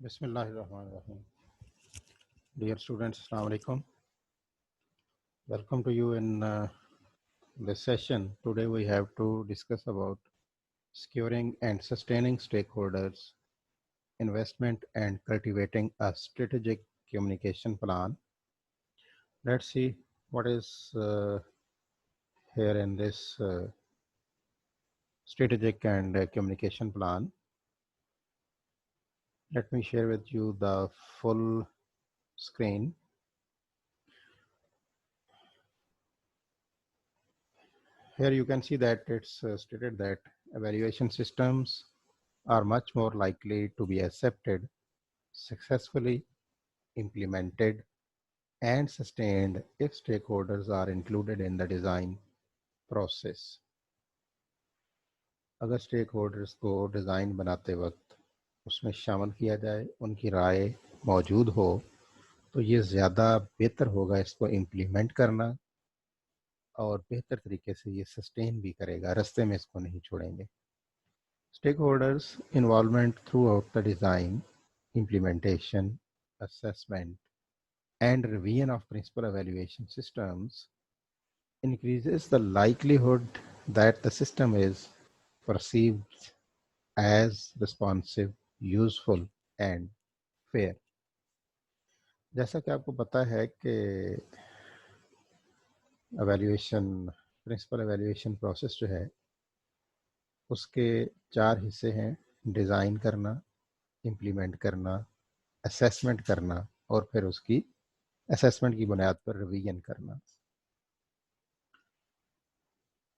Bismillahirrahmanirrahim. Dear students, Assalamu alaikum. Welcome to you in this session. Today we have to discuss about securing and sustaining stakeholders, investment and cultivating a strategic communication plan. Let's see what is here in this strategic and communication plan. Let me share with you the full screen. Here you can see that it's stated that evaluation systems are much more likely to be accepted, successfully implemented, and sustained if stakeholders are included in the design process. अगर stakeholders को design बनाते वक्त उसमें शामिल किया जाए, उनकी राय मौजूद हो, तो ये ज़्यादा बेहतर होगा इसको इम्प्लीमेंट करना और बेहतर तरीके से ये सस्टेन भी करेगा, रास्ते में इसको नहीं छोड़ेंगे. Stakeholders' involvement throughout the design, implementation, assessment, and revision of principal evaluation systems increases the likelihood that the system is perceived as responsive, useful, and fair. जैसा कि आपको पता है कि प्रिंसिपल एवेल्यूएशन प्रोसेस जो है उसके 4 हिस्से हैं: डिज़ाइन करना, इम्प्लीमेंट करना, असेसमेंट करना और फिर उसकी असेसमेंट की बुनियाद पर रिवीजन करना.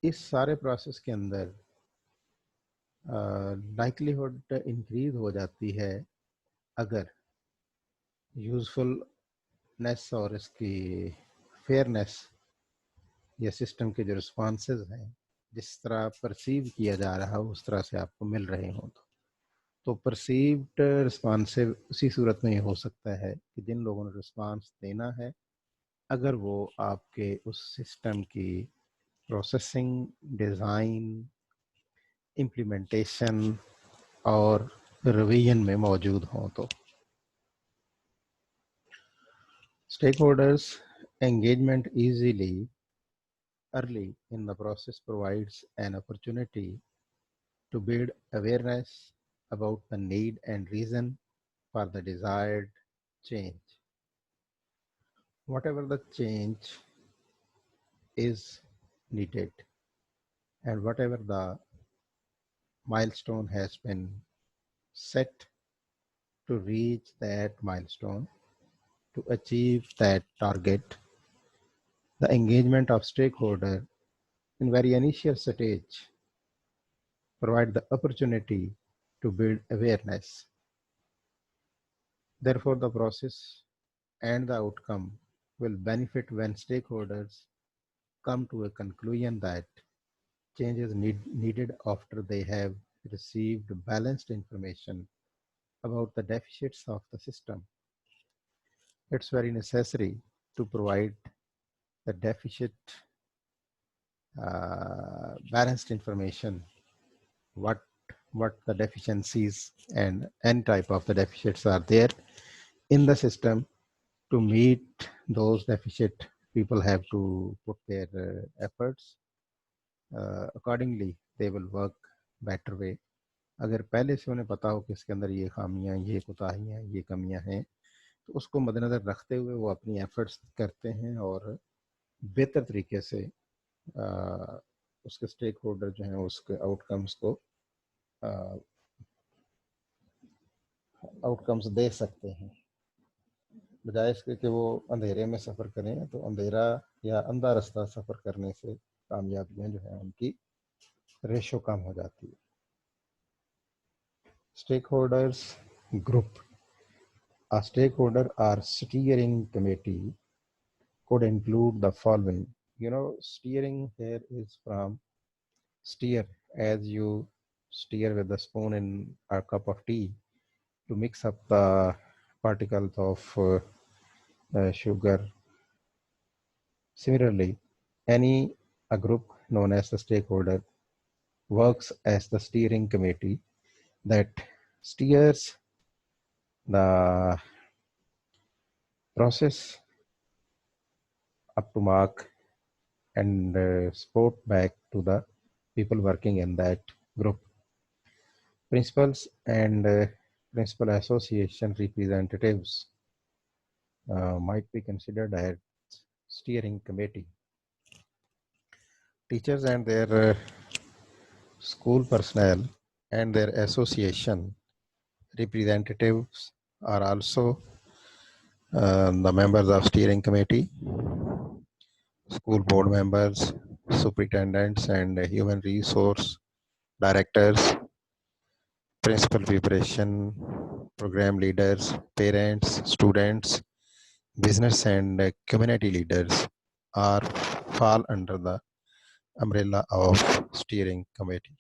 इस सारे प्रोसेस के अंदर लाइक्लीहुड इंक्रीज हो जाती है अगर यूजफुलनेस और इसकी फेयरनेस या सिस्टम के जो रिस्पॉन्सेज हैं जिस तरह परसीव किया जा रहा हो उस तरह से आपको मिल रहे हों. तो परसीव्ड रिस्पॉन्सिव उसी सूरत में हो सकता है कि जिन लोगों ने रिस्पॉन्स देना है अगर वो आपके उस सिस्टम की प्रोसेसिंग, डिज़ाइन, इम्प्लीमेंटेशन और रिवीजन में मौजूद हों. तो stakeholders engagement early in the process provides an opportunity to build awareness about the need and reason for the desired change. Whatever the change is needed and whatever the milestone has been set to reach that milestone, to achieve that target, the engagement of stakeholder in very initial stage provide the opportunity to build awareness. Therefore, the process and the outcome will benefit when stakeholders come to a conclusion that change is needed after they have received balanced information about the deficits of the system. It's very necessary to provide the balanced information, what the deficiencies and n type of the deficits are there in the system. To meet those deficit, people have to put their efforts. Accordingly, they will work better way. अगर पहले से उन्हें पता हो कि इसके अंदर ये खामियां, ये कोताहियां, ये कमियां हैं, तो उसको मद्देनज़र रखते हुए वो अपनी एफर्ट्स करते हैं और बेहतर तरीके से उसके स्टेक होल्डर जो हैं उसके आउटकम्स दे सकते हैं. बजाय इसके कि वो अंधेरे में सफ़र करें, तो अंधेरा या अंधा रास्ता सफ़र करने से कामयाबियां जो हैं उनकी रेशो कम हो जाती है. Stakeholders group. A stakeholder or steering committee could include the following. Steering here is from steer, as you steer with the spoon in a cup of tea to mix up the particles of sugar. Similarly, a group known as the stakeholder works as the steering committee that steers The process up to mark and support back to the people working in that group. Principals and principal association representatives might be considered as steering committee. Teachers and their school personnel and their association representatives are also the members of steering committee. School board members, superintendents and human resource directors, principal preparation, program leaders, parents, students, business and community leaders are fall under the umbrella of steering committee.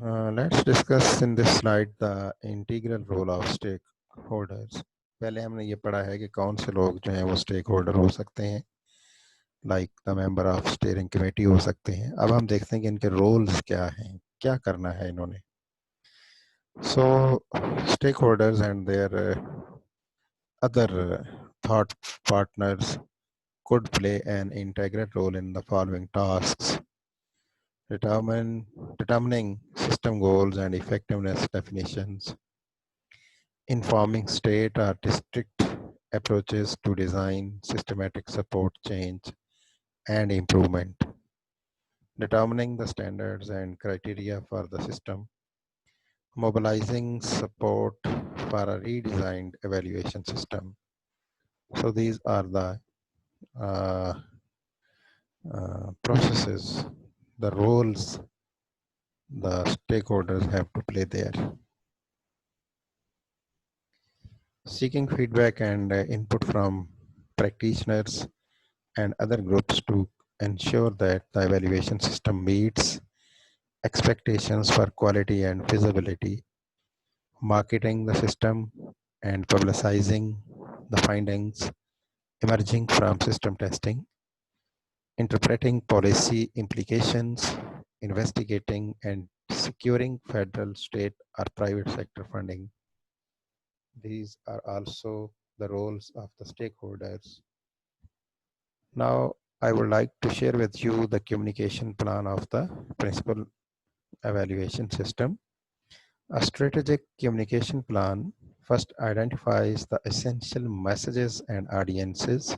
Let's discuss in this slide the integral role of stakeholders. पहले हमने ये पढ़ा है कि कौन से लोग जो हैं वो स्टेक होल्डर हो सकते हैं, like the member of steering committee हो सकते हैं. अब हम देखते हैं कि इनके रोल्स क्या हैं, क्या करना है इन्होंने. So stakeholders and their other thought partners could play an integral role in the following tasks: determining system goals and effectiveness definitions, informing state or district approaches to design, systematic support change and improvement, determining the standards and criteria for the system, mobilizing support for a redesigned evaluation system. So these are the uh, processes, the roles the stakeholders have to play there. Seeking feedback and input from practitioners and other groups to ensure that the evaluation system meets expectations for quality and feasibility, marketing the system and publicizing the findings emerging from system testing, interpreting policy implications, investigating and securing federal, state, or private sector funding. These are also the roles of the stakeholders. Now, I would like to share with you the communication plan of the principal evaluation system. A strategic communication plan first identifies the essential messages and audiences.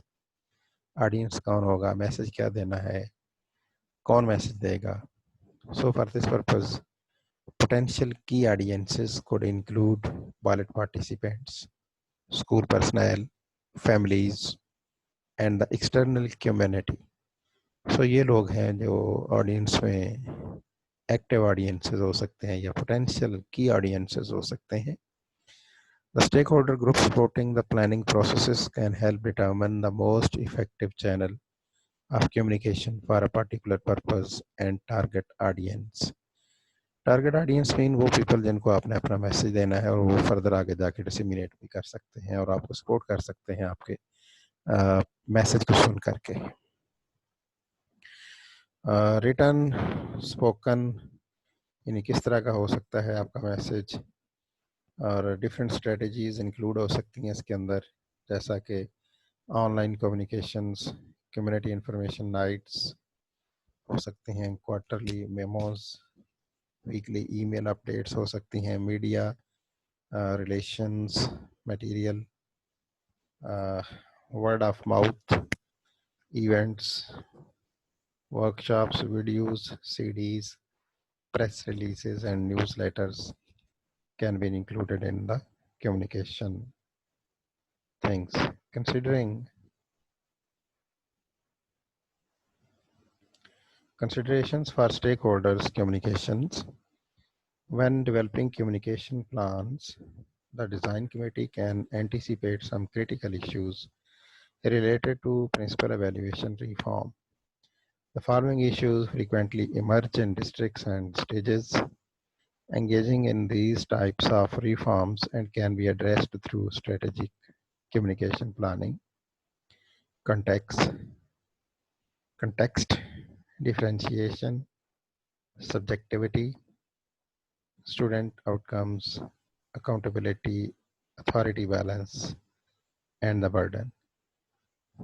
Audience कौन होगा, message क्या देना है, कौन message देगा. So for this purpose, potential key audiences could include pilot participants, school personnel, families, and the external community. So ये लोग हैं जो ऑडियंस में एक्टिव ऑडियंसेस हो सकते हैं या पोटेंशियल की ऑडियंसेस हो सकते हैं. The stakeholder group supporting the planning processes can help determine the most effective channel of communication for a particular purpose and target audience. Target audience mean वो पीपल जिनको आपने अपना मैसेज देना है और वो फर्दर आगे जाके डिसमिनेट भी कर सकते हैं और आपको सपोर्ट कर सकते हैं आपके मैसेज को सुन करके. रिटर्न स्पोकन यानी किस तरह का हो सकता है आपका मैसेज, और डिफरेंट स्ट्रेटजीज इंक्लूड हो सकती हैं इसके अंदर, जैसा कि online communications, community information nights हो सकते हैं, quarterly memos, weekly email updates हो सकती हैं, media relations material, word of mouth events, workshops, videos, CDs, press releases and newsletters can be included in the communication things. Considerations for stakeholders communications. When developing communication plans, the design committee can anticipate some critical issues related to principal evaluation reform. The following issues frequently emerge in districts and stages. Engaging in these types of reforms and can be addressed through strategic communication planning. Context, differentiation, subjectivity, student outcomes, accountability, authority balance, and the burden.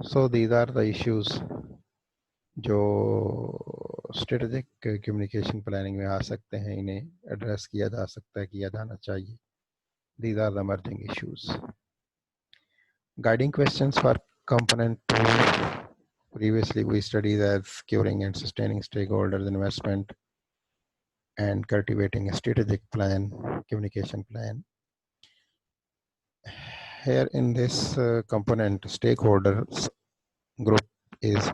So these are the issues जो strategic communication planning में आ सकते हैं, इन्हें address किया जा सकता है, किया जाना चाहिए. These are the emerging issues. Guiding questions for component 2. Previously, we studied as securing and sustaining stakeholders' investment and cultivating a strategic plan, communication plan. Here in this component, stakeholders group is,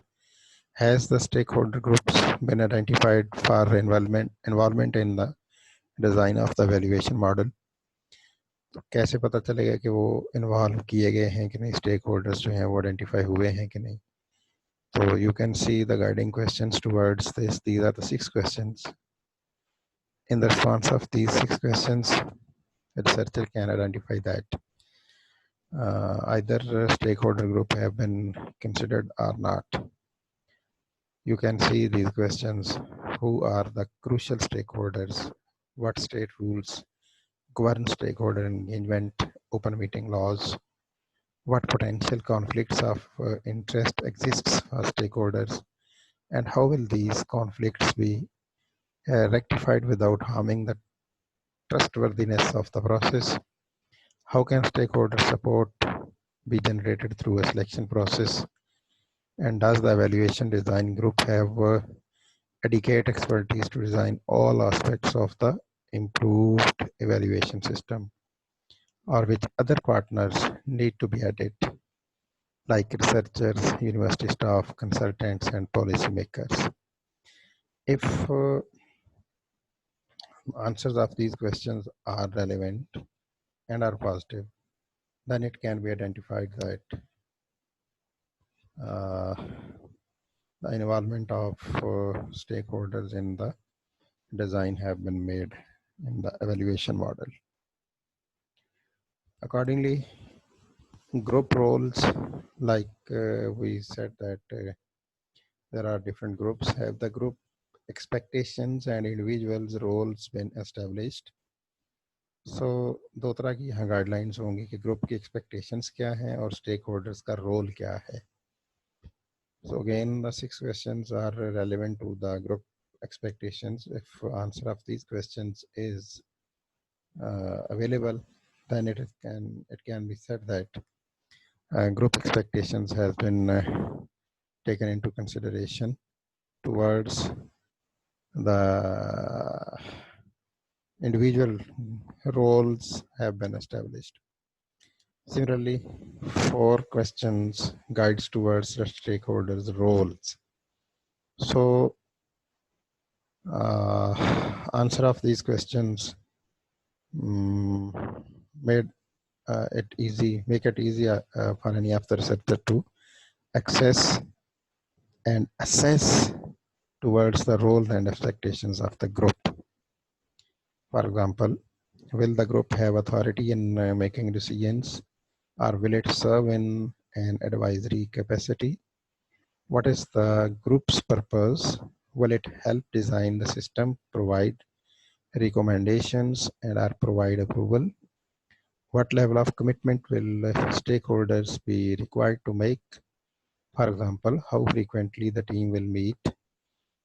has the stakeholder groups been identified for involvement in the design of the evaluation model? तो कैसे पता चलेगा कि वो involve किए गए हैं कि नहीं, स्टेक होल्डर्स जो हैं वो आइडेंटिफाई हुए हैं कि नहीं. तो you can see the guiding questions towards this. These are the 6 questions. In the response of these 6 questions, the researcher can identify that either stakeholder group have been considered or not. You can see these questions. Who are the crucial stakeholders? What state rules govern stakeholder engagement? Open meeting laws. What potential conflicts of interest exists for stakeholders? And how will these conflicts be rectified without harming the trustworthiness of the process? How can stakeholder support be generated through a selection process? And does the evaluation design group have adequate expertise to design all aspects of the improved evaluation system? Or which other partners need to be added, like researchers, university staff, consultants, and policymakers? If answers of these questions are relevant and are positive, then it can be identified that the involvement of stakeholders in the design have been made in the evaluation model. Accordingly, group roles, like we said that there are different groups. Have the group expectations and individuals roles been established? So दो तरह की यहाँ guidelines होंगी कि group की expectations क्या हैं और स्टेक होल्डर्स का रोल क्या है. So again, the 6 questions are relevant to the group expectations. If answer of these questions is available, then it can be said that group expectations has been taken into consideration towards the individual roles have been established. Similarly, 4 questions guides towards the stakeholders' roles. So answer of these questions make it easy for any of the researcher to access and assess towards the role and expectations of the group. For example, will the group have authority in making decisions, or will it serve in an advisory capacity? What is the group's purpose? Will it help design the system, provide recommendations, and or provide approval? What level of commitment will stakeholders be required to make? For example, how frequently the team will meet,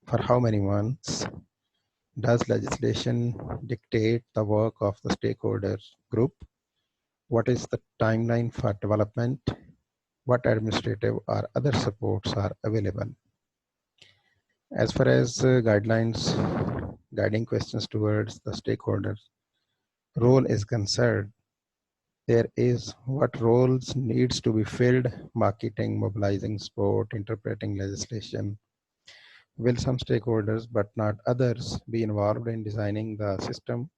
for how many months? Does legislation dictate the work of the stakeholders group? What is the timeline for development? What administrative or other supports are available? As far as guidelines, guiding questions towards the stakeholders role is concerned, there is what roles needs to be filled: marketing, mobilizing support, interpreting legislation. Will some stakeholders, but not others, be involved in designing the system,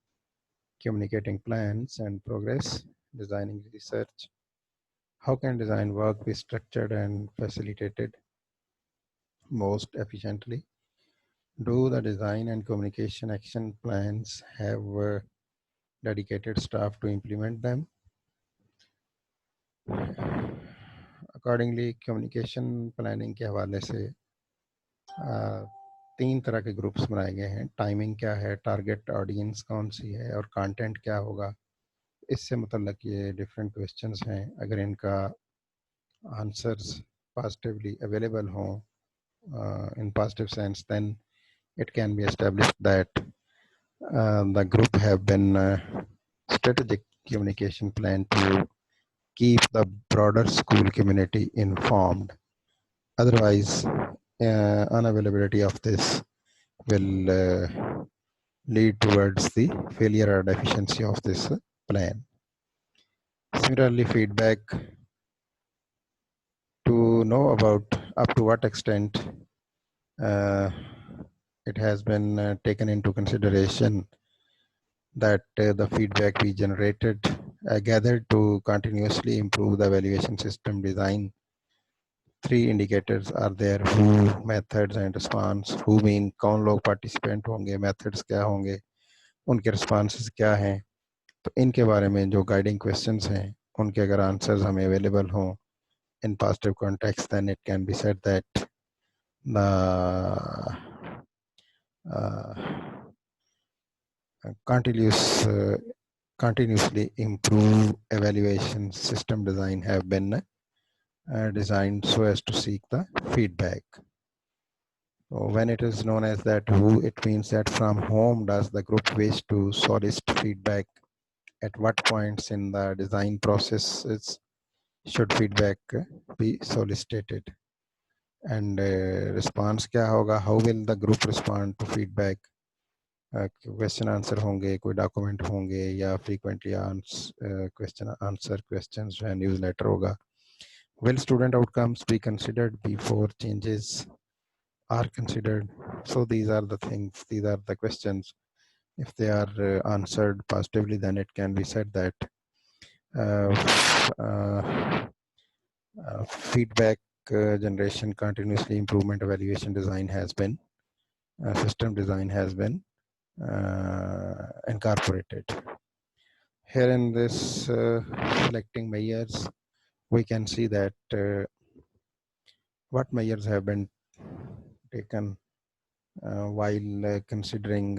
communicating plans and progress, designing research? How can design work be structured and facilitated most efficiently? Do the design and communication action plans have dedicated staff to implement them? Accordingly, communication planning के हवाले से 3 तरह के groups बनाए गए हैं। Timing क्या है, टारगेट ऑडियंस कौन सी है और कंटेंट क्या होगा, इससे मतलब ये डिफरेंट क्वेश्चंस हैं। अगर इनका आंसर्स पॉजिटिवली अवेलेबल हों in positive sense, then it can be established that the group have been strategic communication plan to keep the broader school community informed. Otherwise, unavailability of this will lead towards the failure or deficiency of this plan. Similarly, feedback to know about up to what extent uh, it has been taken into consideration that the feedback we generated gathered to continuously improve the evaluation system design. 3 indicators are there: who, methods and response. Who mean कौन लोग participant होंगे, methods क्या होंगे, उनके responses क्या हैं। तो इनके बारे में जो guiding questions हैं, उनके अगर answers हमें available हों in positive context, then it can be said that the continuously improve evaluation system design have been designed so as to seek the feedback. So when it is known as that who, it means that from whom does the group wish to solicit feedback, at what points in the design processes should feedback be solicited, and response क्या होगा, how will the group respond to feedback. Question answer होंगे, कोई document होंगे, या frequently question answer questions जो है news letter होगा. Will student outcomes be considered before changes are considered? So these are the things, these are the questions. If they are answered positively, then it can be said that feedback generation, continuously improvement, evaluation design has been, system design has been incorporated. Here in this selecting measures, we can see that what measures have been taken while considering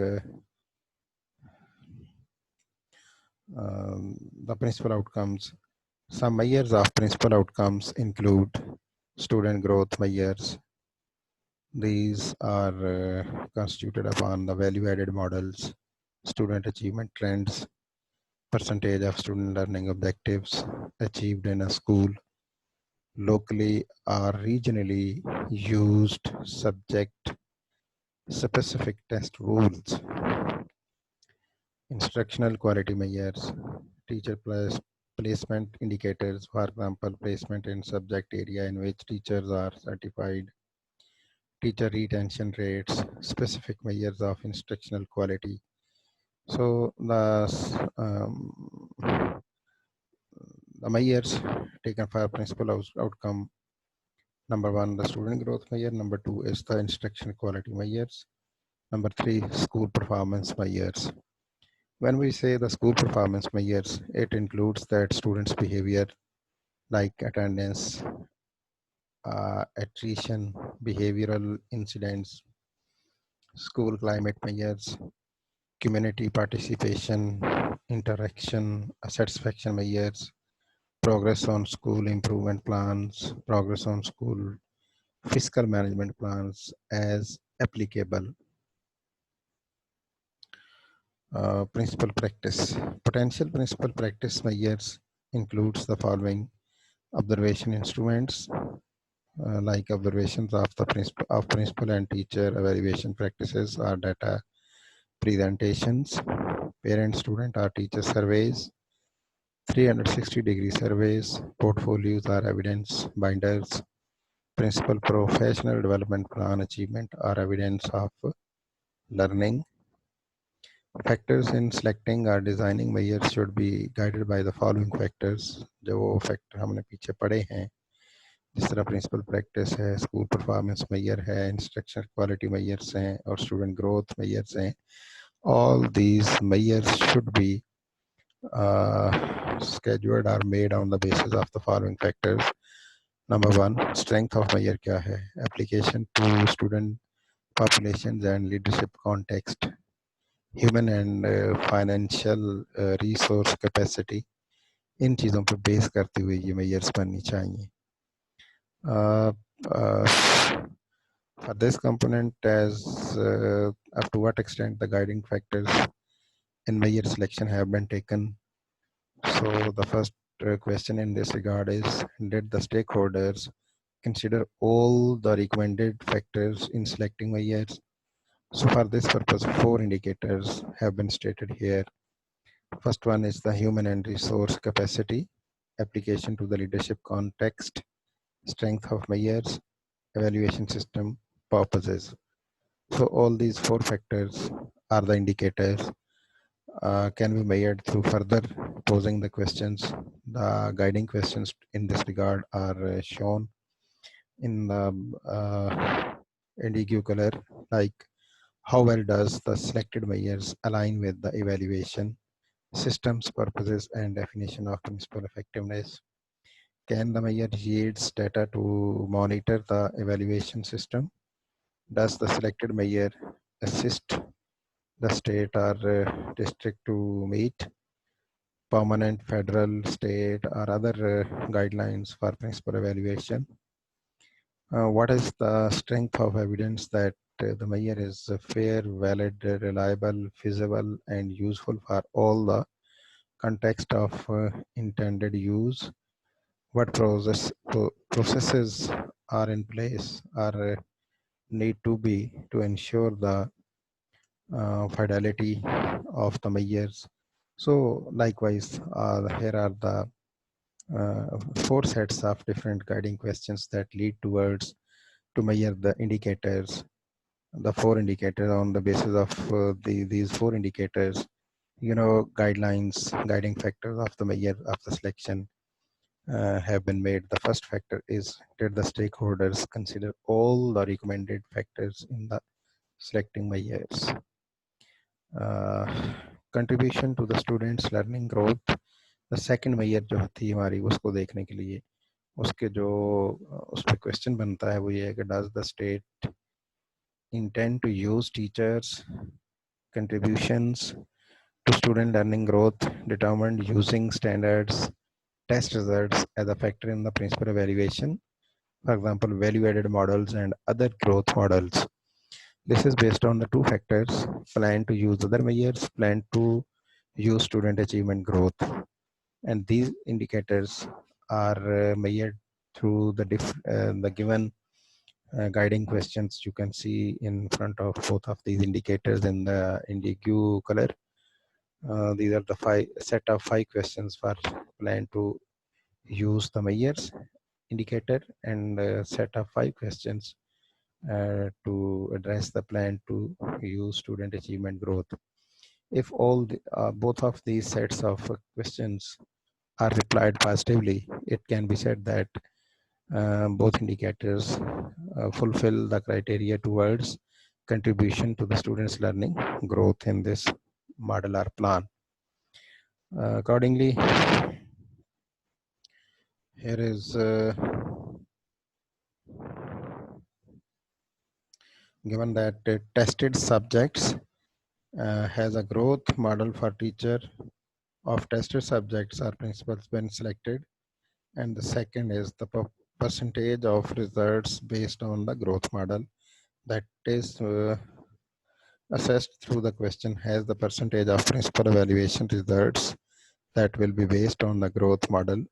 the principal outcomes. Some measures of principal outcomes include student growth measures. These are constituted upon the value-added models, student achievement trends, percentage of student learning objectives achieved in a school, locally or regionally used subject specific test rules, instructional quality measures, teacher placement indicators, for example, placement in subject area in which teachers are certified, teacher retention rates, specific measures of instructional quality. So the measures taken for principal outcome: number 1, the student growth measure; number 2 is the instruction quality measures; number 3, school performance measures. When we say the school performance measures, it includes that students' behavior like attendance, attrition, behavioral incidents, school climate measures, community participation, interaction, satisfaction measures, progress on school improvement plans, progress on school fiscal management plans as applicable. Principal practice. Potential principal practice measures includes the following: observation instruments, like observations of the principal and teacher evaluation practices or data presentations, parent, student or teacher surveys, 360-degree surveys, portfolios or evidence binders, principal professional development plan achievement or evidence of learning. Factors in selecting or designing measures should be guided by the following factors. जो वो factor हमने पीछे पढ़े हैं, जिस तरह principal practice है, school performance major है, इंस्ट्रक्शन क्वालिटी मेजर्स हैं और स्टूडेंट ग्रोथ मेजर्स हैं. All these measures should be scheduled or made on the basis of the following factors. Number 1, strength of measure क्या है, application to student populations and leadership context, human and financial resource capacity, इन चीज़ों पर base करते हुए ये measures बननी चाहिए. For this component, as up to what extent the guiding factors in measure selection have been taken. So the first question in this regard is, did the stakeholders consider all the recommended factors in selecting measures? So for this purpose, 4 indicators have been stated here. First one is the human and resource capacity, application to the leadership context, strength of measures, evaluation system, purposes. So all these 4 factors are the indicators can be measured through further posing the questions. The guiding questions in this regard are shown in the indigo color, like how well does the selected measures align with the evaluation systems, purposes, and definition of principal effectiveness. Can the measure yields data to monitor the evaluation system? Does the selected measure assist the state or district to meet permanent federal, state, or other guidelines for principal evaluation? What is the strength of evidence that the measure is fair, valid, reliable, feasible, and useful for all the context of intended use? What processes are in place or need to be to ensure the fidelity of the measures? So likewise, here are the 4 sets of different guiding questions that lead towards to measure the indicators, the 4 indicators. On the basis of these 4 indicators, guidelines, guiding factors of the measure of the selection have been made. The first factor is, did the stakeholders consider all the recommended factors in the selecting measures? Contribution to the students learning growth. The second measure जो होती है हमारी, उसको देखने के लिए उसके जो उस पर क्वेश्चन बनता है वो ये है कि does the state intend to use teachers contributions to student learning growth determined using standards test results as a factor in the principal evaluation, for example value added models and other growth models. This is based on the 2 factors: plan to use other measures, plan to use student achievement growth, and these indicators are measured through the given guiding questions you can see in front of both of these indicators in the indigo color. These are the set of 5 questions for plan to use the measures indicator, and a set of 5 questions to address the plan to use student achievement growth. If both of these sets of questions are replied positively, it can be said that both indicators fulfill the criteria towards contribution to the students' learning growth in this model or plan. Accordingly, here is given that tested subjects has a growth model for teacher of tested subjects or principals when selected, and the second is the percentage of results based on the growth model that is assessed through the question has the percentage of principal evaluation results that will be based on the growth model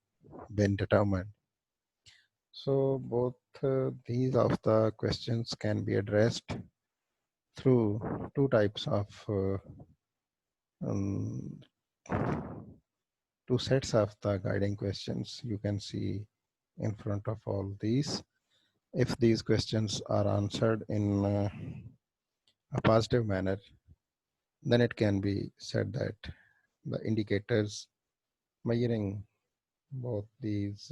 been determined. So both these of the questions can be addressed through 2 types of 2 sets of the guiding questions you can see in front of all these. If these questions are answered in a positive manner, then it can be said that the indicators measuring both these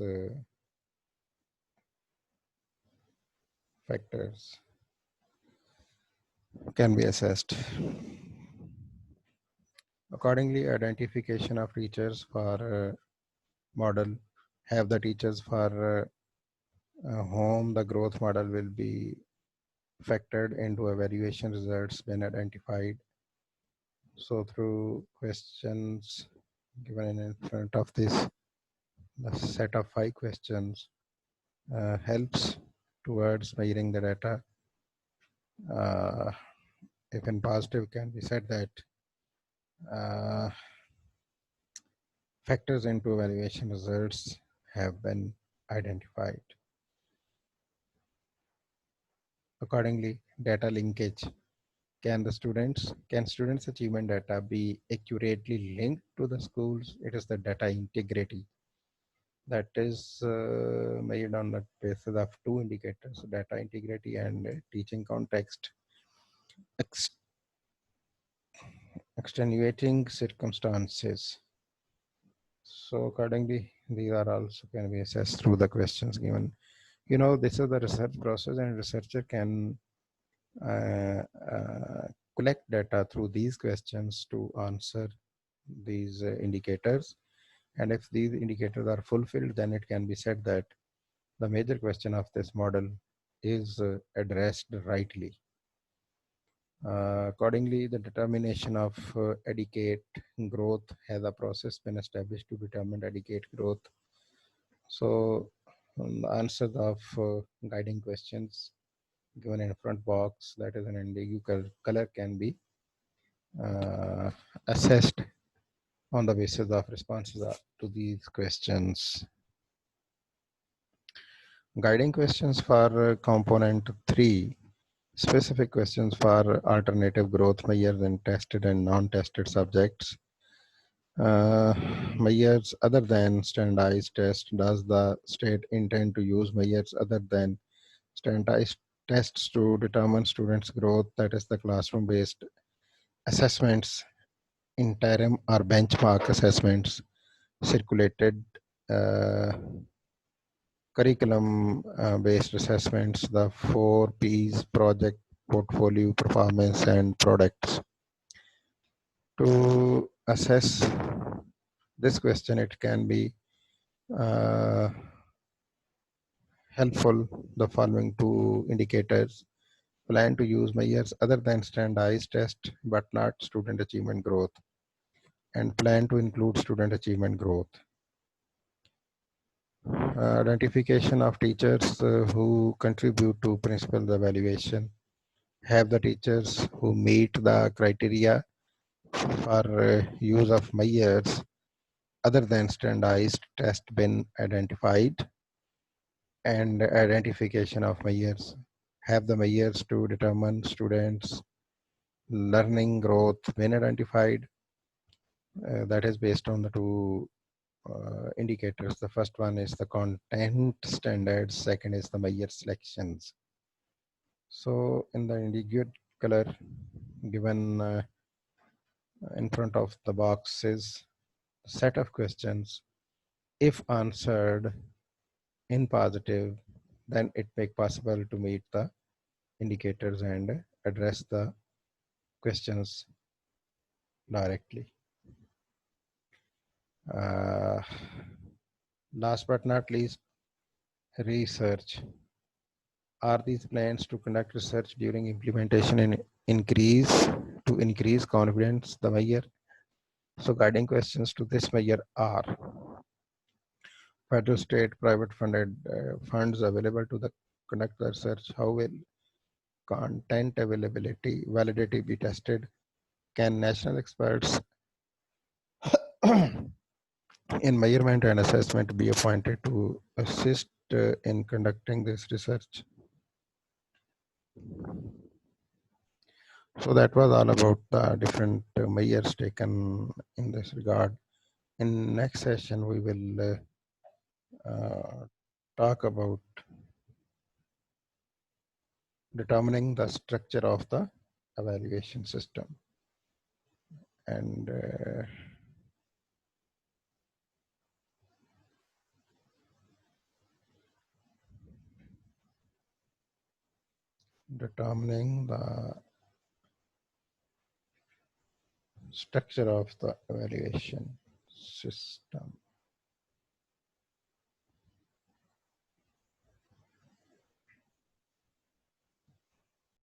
factors can be assessed. Accordingly, identification of teachers for model, have the teachers for whom the growth model will be factored into evaluation results been identified. So through questions given in front of this, the set of 5 questions helps towards measuring the data. If in positive, can be said that factors into evaluation results have been identified. Accordingly, data linkage. Can students' achievement data be accurately linked to the schools? It is the data integrity that is made on the basis of 2 indicators: data integrity and teaching context. Extenuating circumstances. So accordingly, these are also can be assessed through the questions given. This is the research process, and researcher can collect data through these questions to answer these indicators. And if these indicators are fulfilled, then it can be said that the major question of this model is addressed rightly. Accordingly, the determination of educate growth has a process been established to determine educate growth. So the answers of guiding questions given in front box, that is an indigo color, can be assessed on the basis of responses to these questions. Guiding questions for component 3. Specific questions for alternative growth measures in tested and non-tested subjects. Measures other than standardized test. Does the state intend to use measures other than standardized tests to determine students' growth? That is the classroom-based assessments, interim or benchmark assessments, circulated curriculum-based assessments, the 4 Ps: project, portfolio, performance, and products. To assess this question, it can be helpful the following 2 indicators. Plan to use measures other than standardized test but not student achievement growth, and plan to include student achievement growth. Identification of teachers who contribute to principal evaluation. Have the teachers who meet the criteria for use of measures other than standardized test been identified? And identification of measures. Have the measures to determine students' learning growth been identified? That is based on the 2 indicators. The first one is the content standards, second is the measure selections. So in the indigo color given in front of the box is set of questions. If answered in positive, then it make possible to meet the indicators and address the questions directly. Last but not least, research. Are these plans to conduct research during implementation and increase confidence the measure? So guiding questions to this measure are: federal, state, private funded funds available to the conduct the research? How will content availability, validity be tested? Can national experts in measurement and assessment be appointed to assist in conducting this research? So that was all about the different measures taken in this regard. In next session, we will talk about determining the structure of the evaluation system and determining the structure of the evaluation system.